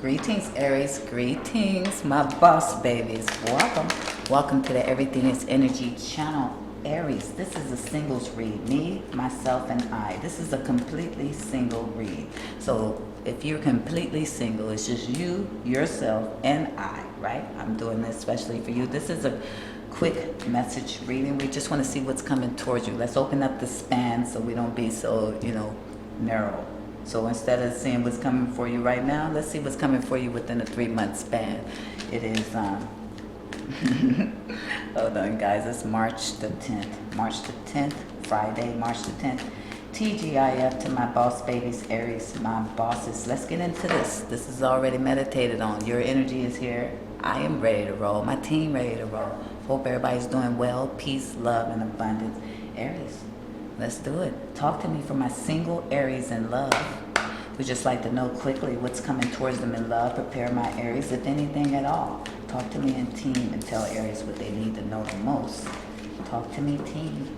Greetings, Aries. Greetings, my boss babies. Welcome to the Everything is Energy channel. Aries, this is a singles read. Me, myself, and I. This is a completely single read. So if you're completely single, it's just you, yourself, and I, right? I'm doing this especially for you. This is a quick message reading. We just want to see what's coming towards you. Let's open up the span so we don't be so, narrow. So instead of seeing what's coming for you right now, let's see what's coming for you within a 3-month span. It is, hold on guys, it's March the 10th. March the 10th, Friday, March the 10th. TGIF to my boss babies, Aries, my bosses. Let's get into this. This is already meditated on. Your energy is here. I am ready to roll. My team ready to roll. Hope everybody's doing well. Peace, love, and abundance. Aries. Let's do it. Talk to me for my single Aries in love. We just like to know quickly what's coming towards them in love. Prepare my Aries, if anything at all. Talk to me in team and tell Aries what they need to know the most. Talk to me team.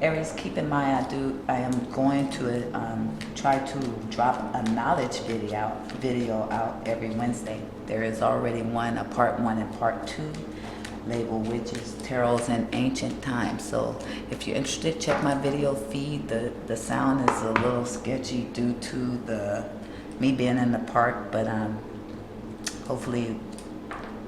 Aries, keep in mind I am going to try to drop a knowledge video out every Wednesday. There is already a part 1 and part 2. Label witches, tarots, and ancient times. So if you're interested, check my video feed. The sound is a little sketchy due to me being in the park, but hopefully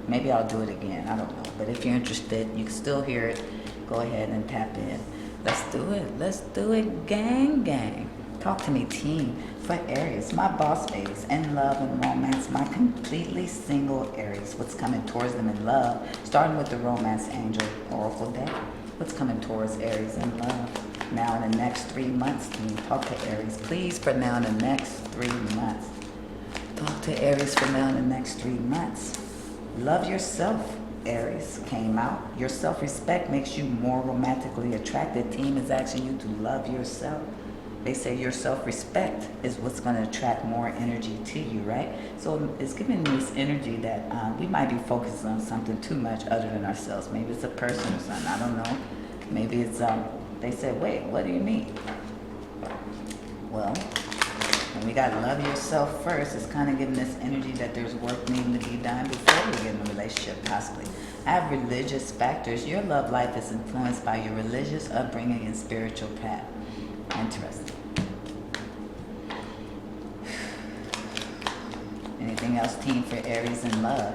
maybe I'll do it again. I don't know. But if you're interested, you can still hear it. Go ahead and tap in. Let's do it. Let's do it, gang. Talk to me, team. For Aries, my boss babies, in love and romance, my completely single Aries. What's coming towards them in love? Starting with the romance angel oracle deck. What's coming towards Aries in love? Now in the next 3 months, team. Talk to Aries, please, for now in the next 3 months. Talk to Aries for now in the next 3 months. Love yourself, Aries came out. Your self-respect makes you more romantically attracted. Team is asking you to love yourself. They say your self-respect is what's going to attract more energy to you, right? So it's giving this energy that we might be focused on something too much other than ourselves. Maybe it's a person or something. I don't know. Maybe it's, they said, wait, what do you mean? Well, when we got to love yourself first, it's kind of giving this energy that there's work needing to be done before we get in a relationship, possibly. I have religious factors. Your love life is influenced by your religious upbringing and spiritual path. Interesting. Anything else, team, for Aries in love?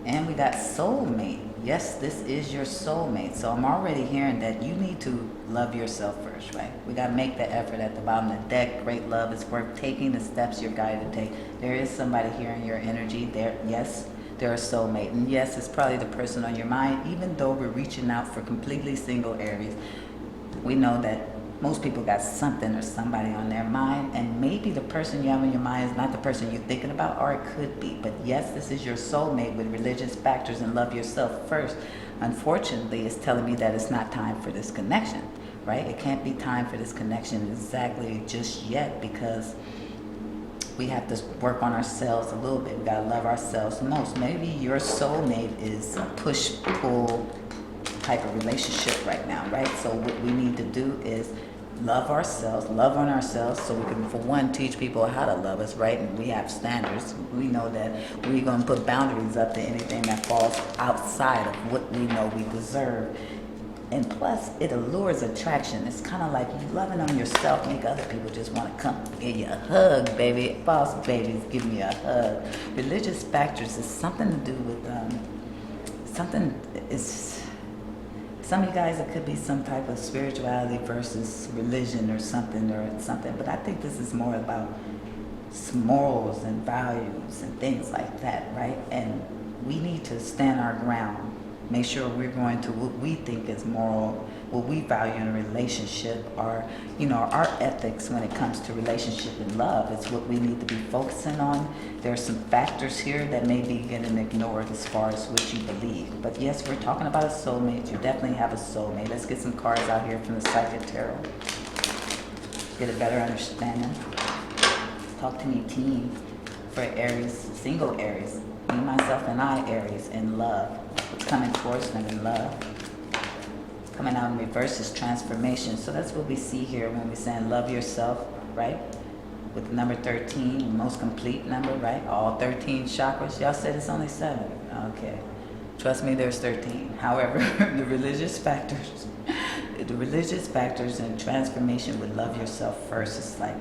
And we got soulmate. Yes, this is your soulmate. So I'm already hearing that you need to love yourself first, right? We got to make the effort at the bottom of the deck. Great love is worth taking the steps you're guided to take. There is somebody here in your energy. Yes, they're a soulmate. And yes, it's probably the person on your mind. Even though we're reaching out for completely single Aries, we know that most people got something or somebody on their mind, and maybe the person you have in your mind is not the person you're thinking about, or it could be. But yes, this is your soulmate with religious factors and love yourself first. Unfortunately, it's telling me that it's not time for this connection, right? It can't be time for this connection exactly just yet, because we have to work on ourselves a little bit. We gotta love ourselves most. Maybe your soulmate is a push-pull type of relationship right now, right? So what we need to do is love ourselves, love on ourselves, so we can, for one, teach people how to love us, right? And we have standards. We know that we're going to put boundaries up to anything that falls outside of what we know we deserve. And plus, it allures attraction. It's kind of like you loving on yourself, make other people just want to come give you a hug, baby. Boss babies, give me a hug. Religious factors is something to do with, some of you guys, it could be some type of spirituality versus religion or something, but I think this is more about morals and values and things like that, right? And we need to stand our ground, make sure we're going to what we think is moral, what we value in a relationship, or, our ethics when it comes to relationship and love. It's what we need to be focusing on. There are some factors here that may be getting ignored as far as what you believe. But yes, we're talking about a soulmate. You definitely have a soulmate. Let's get some cards out here from the Psychic Tarot. Get a better understanding. Talk to me, team, for Aries, single Aries. Me, myself, and I, Aries, in love. What's coming towards them in love? Coming out in reverse is transformation. So that's what we see here when we're saying love yourself, right? with the number 13, the most complete number, right? All 13 chakras. Y'all said it's only 7. Okay. Trust me, there's 13. However, the religious factors and transformation with love yourself first. It's like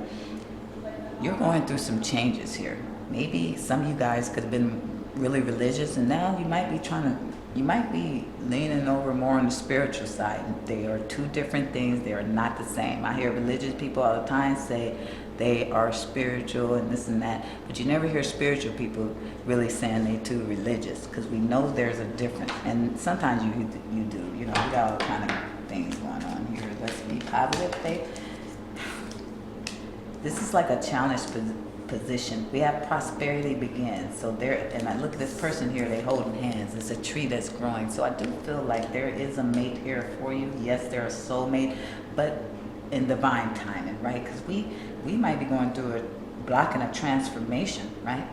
you're going through some changes here. Maybe some of you guys could have been really religious, and now you might be leaning over more on the spiritual side. They are two different things. They are not the same. I hear religious people all the time say they are spiritual and this and that, but you never hear spiritual people really saying they too religious, because we know there's a difference. And sometimes you do. You know, we got all kind of things going on here. Let's be positive, faith. This is like a challenged position. We have prosperity begins. So there, and I look at this person here, they holding hands. It's a tree that's growing. So I do feel like there is a mate here for you. Yes, they're a soulmate, but in divine timing, right? Because we might be going through a blocking a transformation, right?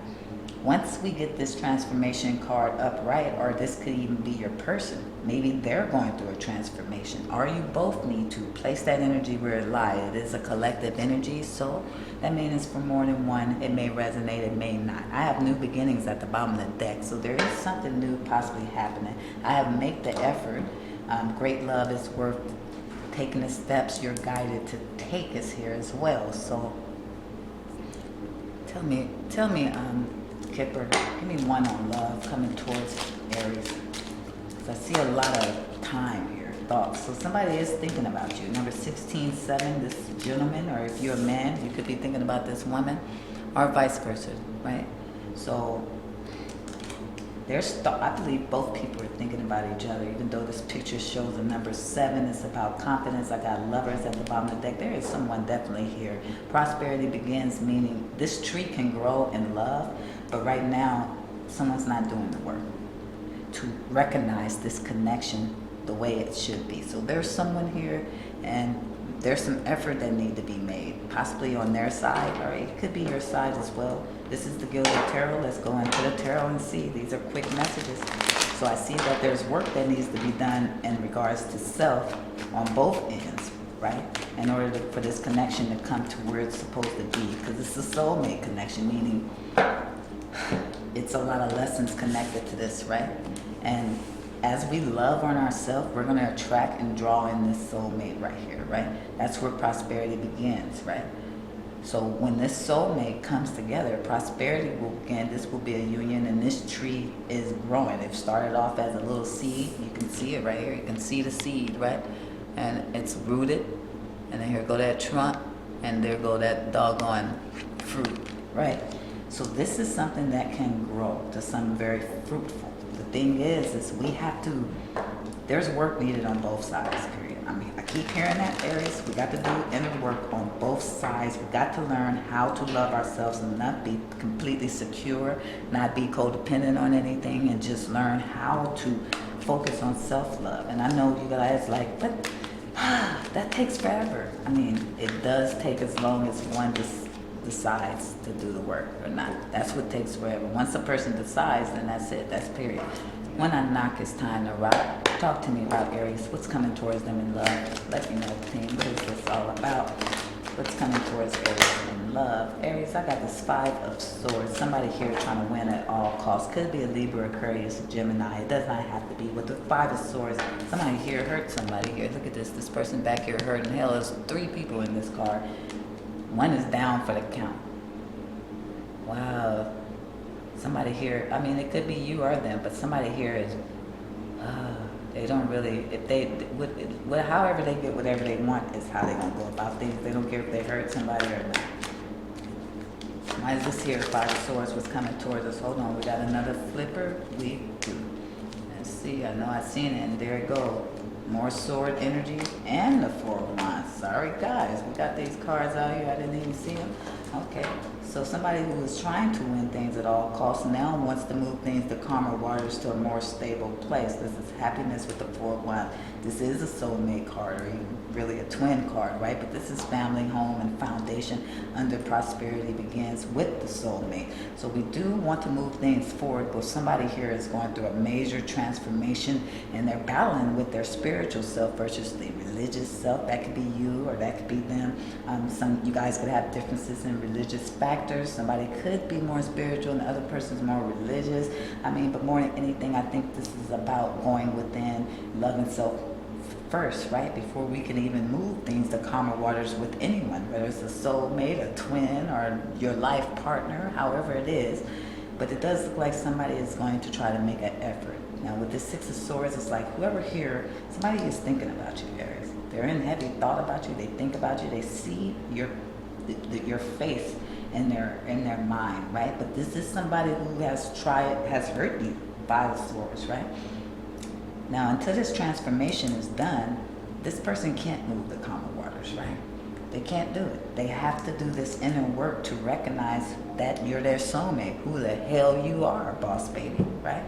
Once we get this transformation card upright, or this could even be your person, maybe they're going through a transformation, or you both need to place that energy where it lies. It is a collective energy, so that means for more than one, it may resonate, it may not. I have new beginnings at the bottom of the deck, so there is something new possibly happening. I have make the effort. Great love is worth taking the steps you're guided to take is here as well. So tell me, Kipper, give me one on love coming towards Aries. I see a lot of time here, thoughts. So somebody is thinking about you. Number 16-7, this gentleman, or if you're a man, you could be thinking about this woman, or vice versa, right? So I believe both people are thinking about each other, even though this picture shows a number 7. It's about confidence. I got lovers at the bottom of the deck. There is someone definitely here. Prosperity begins, meaning this tree can grow in love, but right now, someone's not doing the work to recognize this connection the way it should be. So there's someone here, and there's some effort that need to be made, possibly on their side, or it could be your side as well. This is the Gilded Tarot. Let's go into the tarot and see. These are quick messages. So I see that there's work that needs to be done in regards to self on both ends, right? In order for this connection to come to where it's supposed to be, because it's a soulmate connection, meaning it's a lot of lessons connected to this, right? And as we love on ourselves, we're going to attract and draw in this soulmate right here, right? That's where prosperity begins, right? So when this soulmate comes together, prosperity will begin. This will be a union, and this tree is growing. It started off as a little seed. You can see it right here. You can see the seed, right? And it's rooted, and then here go that trunk, and there go that doggone fruit, right? So this is something that can grow to something very fruitful. The thing is we have to, there's work needed on both sides, period. I mean, I keep hearing that, Aries. We got to do inner work on both sides. We got to learn how to love ourselves and not be completely secure, not be codependent on anything, and just learn how to focus on self-love. And I know you guys like, but that takes forever. I mean, it does take as long as one decides to do the work or not. That's what takes forever. Once a person decides, then that's it. That's period. When I knock, it's time to rock. Talk to me about Aries. What's coming towards them in love? Let me know, team. What is this all about? What's coming towards Aries in love? Aries, I got this 5 of Swords. Somebody here trying to win at all costs. Could be a Libra, Aquarius, Gemini. It does not have to be. With the 5 of Swords, somebody here hurt somebody here. Look at this. This person back here hurting. Hell, there's 3 people in this card. One is down for the count. Wow. Somebody here, I mean, it could be you or them, but somebody here is, they don't really, if they, however they get whatever they want is how they're going to go about things. They don't care if they hurt somebody or not. Why is this here, 5 of Swords was coming towards us? Hold on, we got another flipper. We do. Let's see, I know I've seen it, and there it go. More sword energy and the 4 of Wands. Sorry guys, we got these cards out here. I didn't even see them. Okay, so somebody who is trying to win things at all costs now wants to move things to calmer waters to a more stable place. This is happiness with the 4 of Wands. This is a soulmate card, or even really a twin card, right? But this is family, home, and foundation. under prosperity begins with the soulmate. So we do want to move things forward, but somebody here is going through a major transformation and they're battling with their spiritual self versus the religious self. That could be you or that could be them. Some you guys could have differences in religious factors. Somebody could be more spiritual and the other person's more religious. But more than anything, I think this is about going within, loving self first, right? Before we can even move things to calmer waters with anyone, whether it's a soulmate, a twin, or your life partner, however it is. But it does look like somebody is going to try to make an effort. Now with this Six of Swords, it's like whoever here, somebody is thinking about you, Aries. They're in heavy thought about you. They think about you. They see your face in their mind, right? But this is somebody who has hurt you by the swords, right? Now, until this transformation is done, this person can't move the calmer waters, right? They can't do it. They have to do this inner work to recognize that you're their soulmate, who the hell you are, boss baby, right?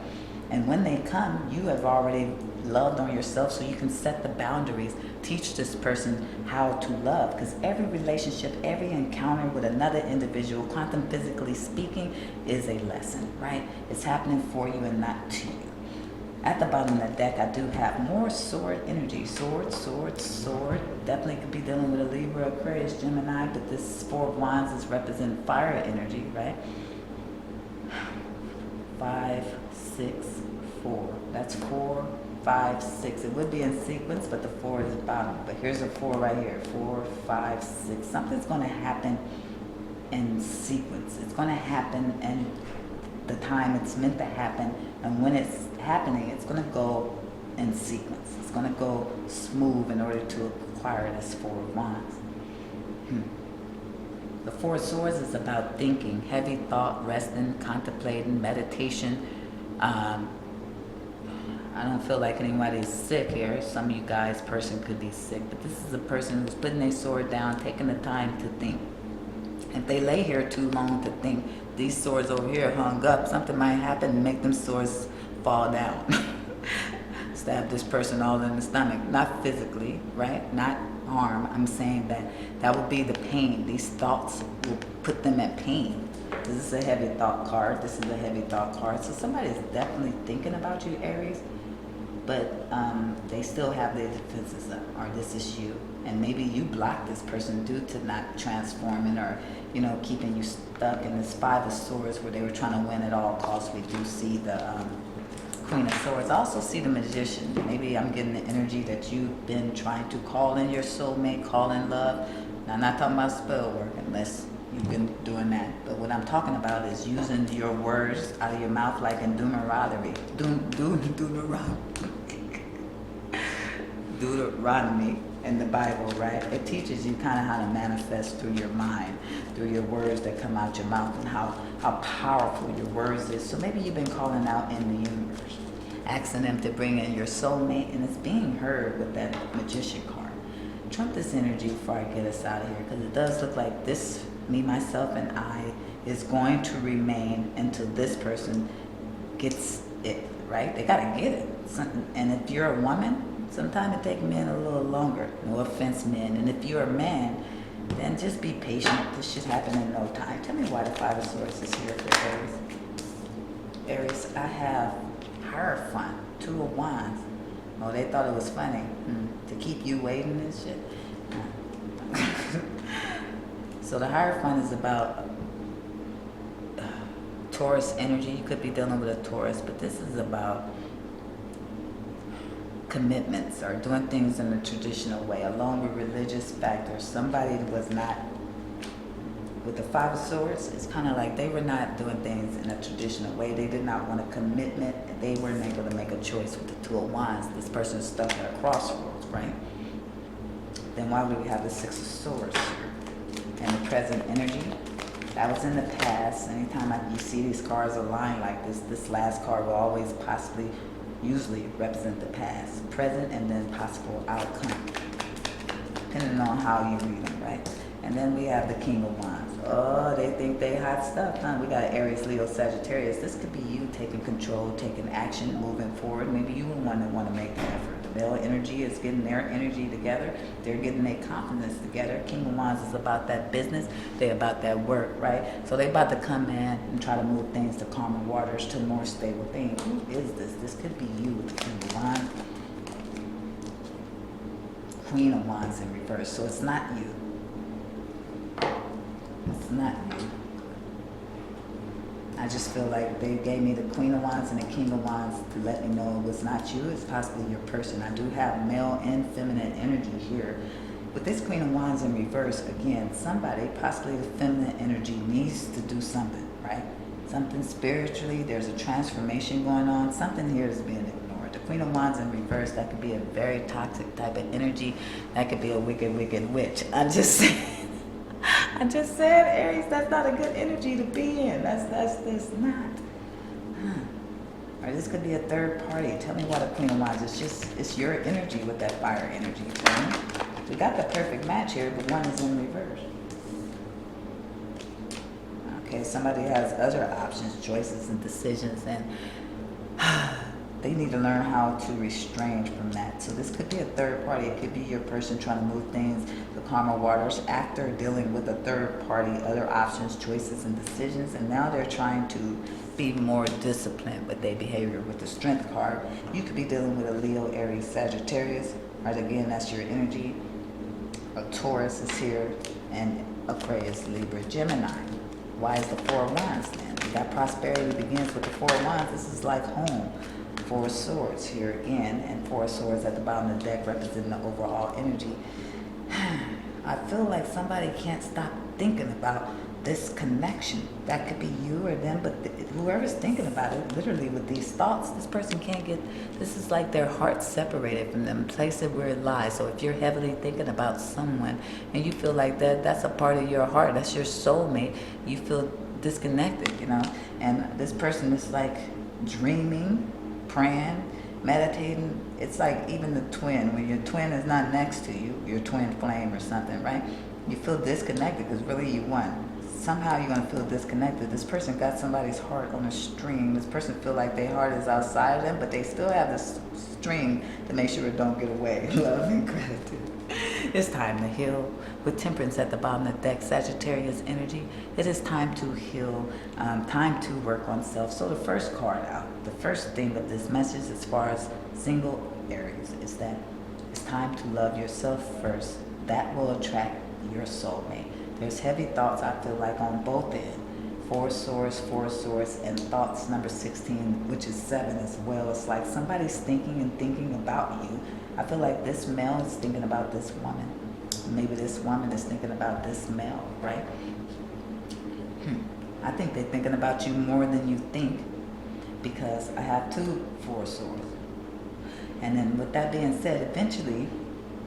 And when they come, you have already loved on yourself, so you can set the boundaries, teach this person how to love. Because every relationship, every encounter with another individual, quantum physically speaking, is a lesson, right? It's happening for you and not to you. At the bottom of the deck, I do have more sword energy. Sword, sword, sword. Definitely could be dealing with a Libra, Aquarius, Gemini, but this Four of Wands is representing fire energy, right? 5, 6, 4. That's 4, 5, 6. It would be in sequence, but the 4 is bottom. But here's a 4 right here. 4, 5, 6. Something's going to happen in sequence. It's going to happen in the time it's meant to happen, and when it's happening, it's going to go in sequence. It's going to go smooth in order to acquire this Four of Wands. The Four of Swords is about thinking, heavy thought, resting, contemplating, meditation. I don't feel like anybody's sick here. Some of you guys, person could be sick, but this is a person who's putting their sword down, taking the time to think. If they lay here too long to think, these swords over here hung up, something might happen and make them swords fall down. Stab this person all in the stomach. Not physically, right? Not harm. I'm saying that will be the pain. These thoughts will put them at pain. This is a heavy thought card. This is a heavy thought card. So somebody is definitely thinking about you, Aries, but they still have their defenses up, or this is you. And maybe you block this person due to not transforming or, keeping you stuck in this Five of Swords where they were trying to win at all costs. We do see the Queen of Swords. I also see the Magician. Maybe I'm getting the energy that you've been trying to call in your soulmate, call in love. Now, I'm not talking about spell work unless you've been doing that. But what I'm talking about is using your words out of your mouth like in Deuteronomy in the Bible, right? It teaches you kind of how to manifest through your mind, through your words that come out your mouth, and how powerful your words is. So maybe you've been calling out in the universe, asking them to bring in your soulmate, and it's being heard with that Magician card. Trump this energy before I get us out of here, because it does look like this, me, myself, and I, is going to remain until this person gets it, right? They got to get it. And if you're a woman, sometimes it takes men a little longer. No offense, men. And if you're a man, then just be patient. This should happen in no time. Tell me why the Five of Swords is here for Aries. Aries, I have Hierophant, Two of Wands. Oh, they thought it was funny to keep you waiting and shit. So the Hierophant is about Taurus energy. You could be dealing with a Taurus, but this is about commitments or doing things in a traditional way, along with religious factors. Somebody was not, with the Five of Swords, it's kind of like they were not doing things in a traditional way. They did not want a commitment. They weren't able to make a choice with the Two of Wands. This person is stuck at a crossroads, right? Then why would we have the Six of Swords and the present energy? That was in the past. Anytime you see these cards aligned like this last card will always usually represent the past, present, and then possible outcome, depending on how you read them, right? And then we have the King of Wands. Oh, they think they hot stuff, huh? We got Aries, Leo, Sagittarius. This could be you taking control, taking action, moving forward. Maybe you the one that want to make the effort. The male energy is getting their energy together. They're getting their confidence together. King of Wands is about that business. They're about that work, right? So they're about to come in and try to move things to calmer waters, to more stable things. Who is this? This could be you with the King of Wands. Queen of Wands in reverse. So it's not you. It's not you. I just feel like they gave me the Queen of Wands and the King of Wands to let me know it was not you. It's possibly your person. I do have male and feminine energy here. With this Queen of Wands in reverse, again, somebody, possibly the feminine energy, needs to do something, right? Something spiritually. There's a transformation going on. Something here is being ignored. The Queen of Wands in reverse, that could be a very toxic type of energy. That could be a wicked, wicked witch. I'm just saying. I just said, Aries, that's not a good energy to be in. That's not. Or this could be a third party. Tell me why the Queen of Wands. It's your energy with that fire energy. We got the perfect match here, but one is in reverse. Okay, somebody has other options, choices, and decisions, and they need to learn how to restrain from that. So this could be a third party. It could be your person trying to move things to calmer waters after dealing with a third party, other options, choices, and decisions. And now they're trying to be more disciplined with their behavior. With the Strength card, you could be dealing with a Leo, Aries, Sagittarius. Right, again, that's your energy. A Taurus is here, and Aquarius, Libra, Gemini. Why is the Four of Wands then? We got prosperity begins with the Four of Wands. This is like home. Four of Swords here again, and Four of Swords at the bottom of the deck representing the overall energy. I feel like somebody can't stop thinking about this connection. That could be you or them, but whoever's thinking about it, literally with these thoughts, this person can't get, this is like their heart separated from them, place it where it lies. So if you're heavily thinking about someone and you feel like that's a part of your heart, that's your soulmate, you feel disconnected, you know, and this person is like dreaming, praying, meditating. It's like even the twin, when your twin is not next to you, your twin flame or something, right? You feel disconnected because really you won. Somehow you're going to feel disconnected. This person got somebody's heart on a string. This person feel like their heart is outside of them, but they still have this string to make sure it don't get away. Love and gratitude. It's time to heal. With Temperance at the bottom of the deck, Sagittarius energy, it is time to heal, time to work on self. So the first card out, the first thing of this message as far as single Aries is that it's time to love yourself first. That will attract your soulmate. There's heavy thoughts, I feel like, on both ends. Four of Swords, and thoughts number 16, which is 7 as well. It's like somebody's thinking about you. I feel like this male is thinking about this woman. Maybe this woman is thinking about this male, right? I think they're thinking about you more than you think, because I have 2 Four of Swords. And then with that being said, eventually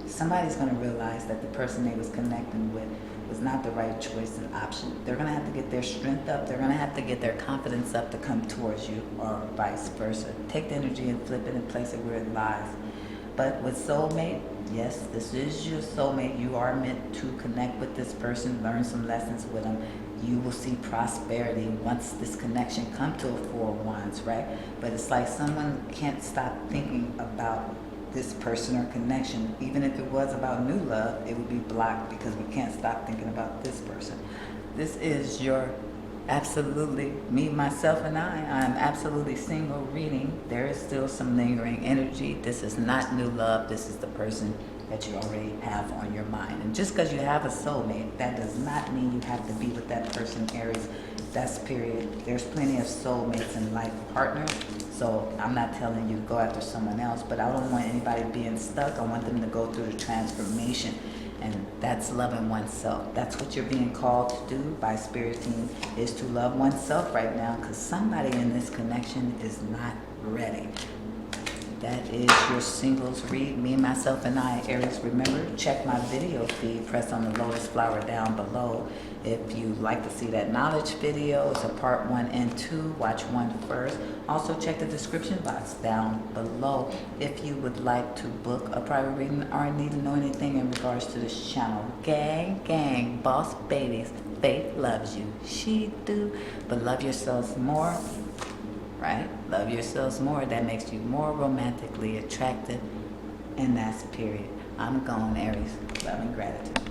somebody's going to realize that the person they was connecting with was not the right choice and option. They're going to have to get their strength up. They're going to have to get their confidence up to come towards you, or vice versa. Take the energy and flip it and place it where it lies. But with soulmate, yes, this is your soulmate. You are meant to connect with this person, learn some lessons with them. You will see prosperity once this connection comes to a Four of Wands, right? But it's like someone can't stop thinking about this person or connection. Even if it was about new love, it would be blocked because we can't stop thinking about this person. This is your absolutely, me, myself, and I am absolutely single reading. There is still some lingering energy. This is not new love. This is the person that you already have on your mind. And just because you have a soulmate, that does not mean you have to be with that person, Aries. That's period. There's plenty of soulmates and life partners. So I'm not telling you to go after someone else, but I don't want anybody being stuck. I want them to go through the transformation. And that's loving oneself. That's what you're being called to do by Spirit Team, is to love oneself right now, because somebody in this connection is not ready. That is your singles read. Me, myself, and I, Aries. Remember, check my video feed. Press on the lotus flower down below. If you like to see that knowledge video, it's a part 1 and 2. Watch 1 first. Also, check the description box down below if you would like to book a private reading or need to know anything in regards to this channel. Gang, boss babies. Faith loves you. She do. But love yourselves more. Right? Love yourselves more. That makes you more romantically attractive And that's period. I'm gone, Aries. Love and gratitude.